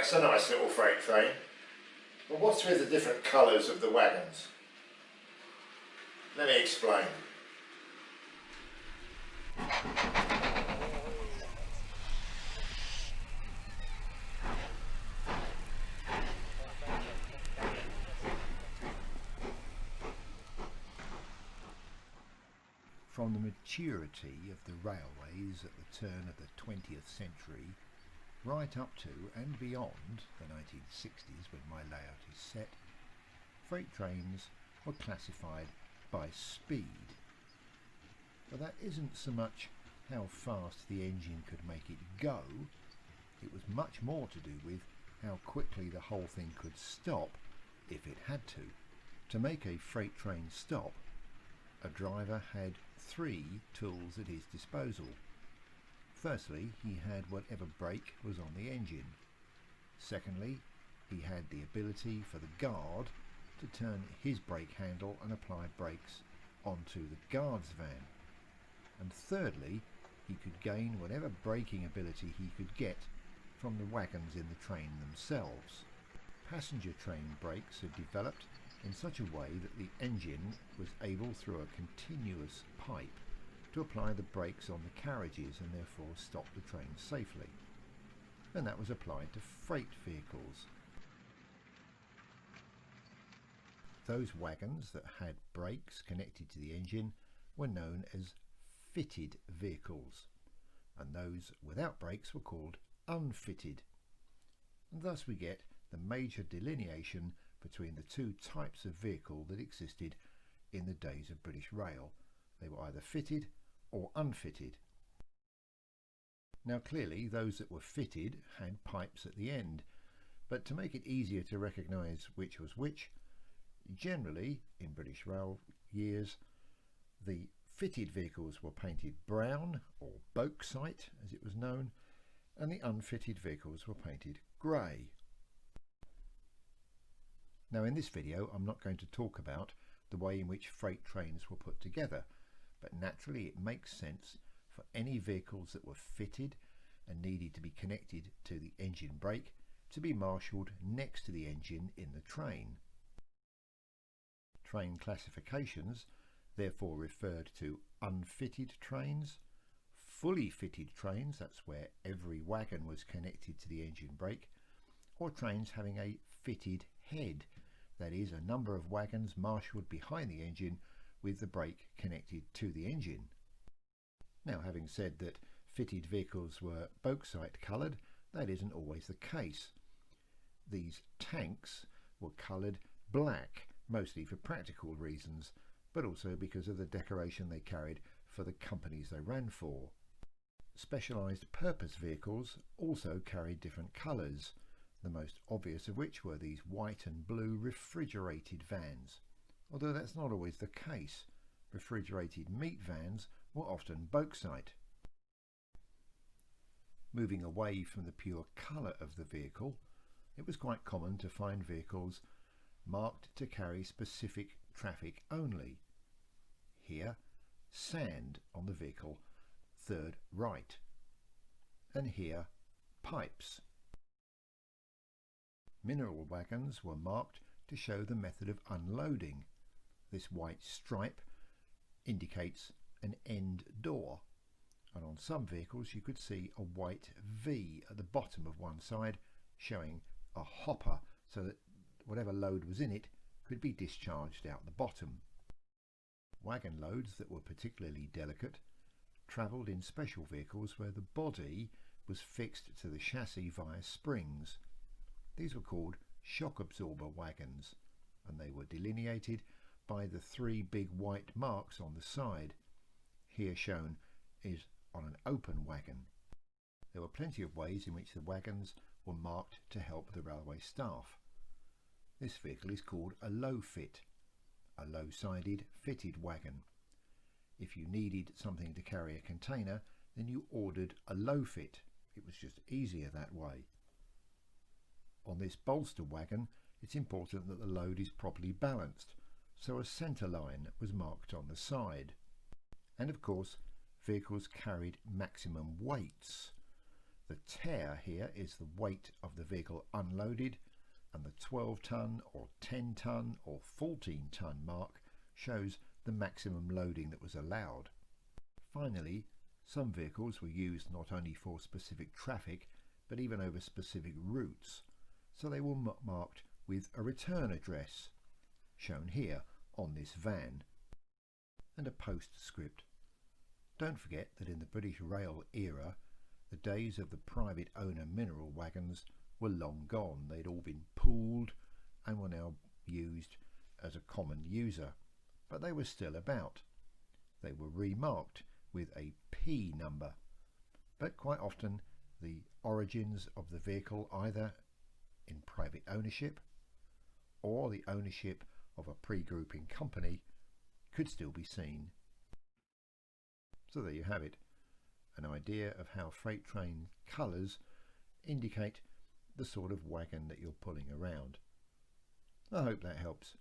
That's a nice little freight train. But what's with the different colours of the wagons? Let me explain. From the maturity of the railways at the turn of the 20th century, right up to and beyond the 1960s when my layout is set, freight trains were classified by speed. But that isn't so much how fast the engine could make it go, it was much more to do with how quickly the whole thing could stop if it had to. To make a freight train stop, a driver had three tools at his disposal. Firstly, he had whatever brake was on the engine. Secondly, he had the ability for the guard to turn his brake handle and apply brakes onto the guard's van. And thirdly, he could gain whatever braking ability he could get from the wagons in the train themselves. Passenger train brakes had developed in such a way that the engine was able through a continuous pipe to apply the brakes on the carriages and therefore stop the train safely. And that was applied to freight vehicles. Those wagons that had brakes connected to the engine were known as fitted vehicles, and those without brakes were called unfitted. And thus we get the major delineation between the two types of vehicle that existed in the days of British Rail. They were either fitted or unfitted. Now clearly those that were fitted had pipes at the end, but to make it easier to recognise which was which, generally in British Rail years the fitted vehicles were painted brown, or bauxite as it was known, and the unfitted vehicles were painted grey. Now in this video I'm not going to talk about the way in which freight trains were put together, but naturally it makes sense for any vehicles that were fitted and needed to be connected to the engine brake to be marshalled next to the engine in the train. Train classifications therefore referred to unfitted trains, fully fitted trains, that's where every wagon was connected to the engine brake, or trains having a fitted head, that is, a number of wagons marshalled behind the engine with the brake connected to the engine. Now, having said that fitted vehicles were bauxite coloured, that isn't always the case. These tanks were coloured black, mostly for practical reasons, but also because of the decoration they carried for the companies they ran for. Specialised purpose vehicles also carried different colours, the most obvious of which were these white and blue refrigerated vans, although that's not always the case. Refrigerated meat vans were often bauxite. Moving away from the pure colour of the vehicle, it was quite common to find vehicles marked to carry specific traffic only. Here, sand on the vehicle, third right, and here, pipes. Mineral wagons were marked to show the method of unloading. This white stripe indicates an end door, and on some vehicles you could see a white V at the bottom of one side showing a hopper so that whatever load was in it could be discharged out the bottom. Wagon loads that were particularly delicate travelled in special vehicles where the body was fixed to the chassis via springs. These were called shock absorber wagons, and they were delineated by the three big white marks on the side. Here shown is on an open wagon. There were plenty of ways in which the wagons were marked to help the railway staff. This vehicle is called a low fit, a low-sided fitted wagon. If you needed something to carry a container, then you ordered a low fit. It was just easier that way. On this bolster wagon, it's important that the load is properly balanced, so a centre line was marked on the side. And of course, vehicles carried maximum weights. The tare here is the weight of the vehicle unloaded, and the 12 tonne or 10 tonne or 14 tonne mark shows the maximum loading that was allowed. Finally, some vehicles were used not only for specific traffic but even over specific routes, so they were marked with a return address, shown here on this van, and a postscript. Don't forget that in the British Rail era, the days of the private owner mineral wagons were long gone. They'd all been pooled and were now used as a common user, but they were still about. They were remarked with a P number, but quite often the origins of the vehicle, either in private ownership or the ownership of a pre-grouping company, could still be seen. So there you have it, an idea of how freight train colours indicate the sort of wagon that you're pulling around. I hope that helps.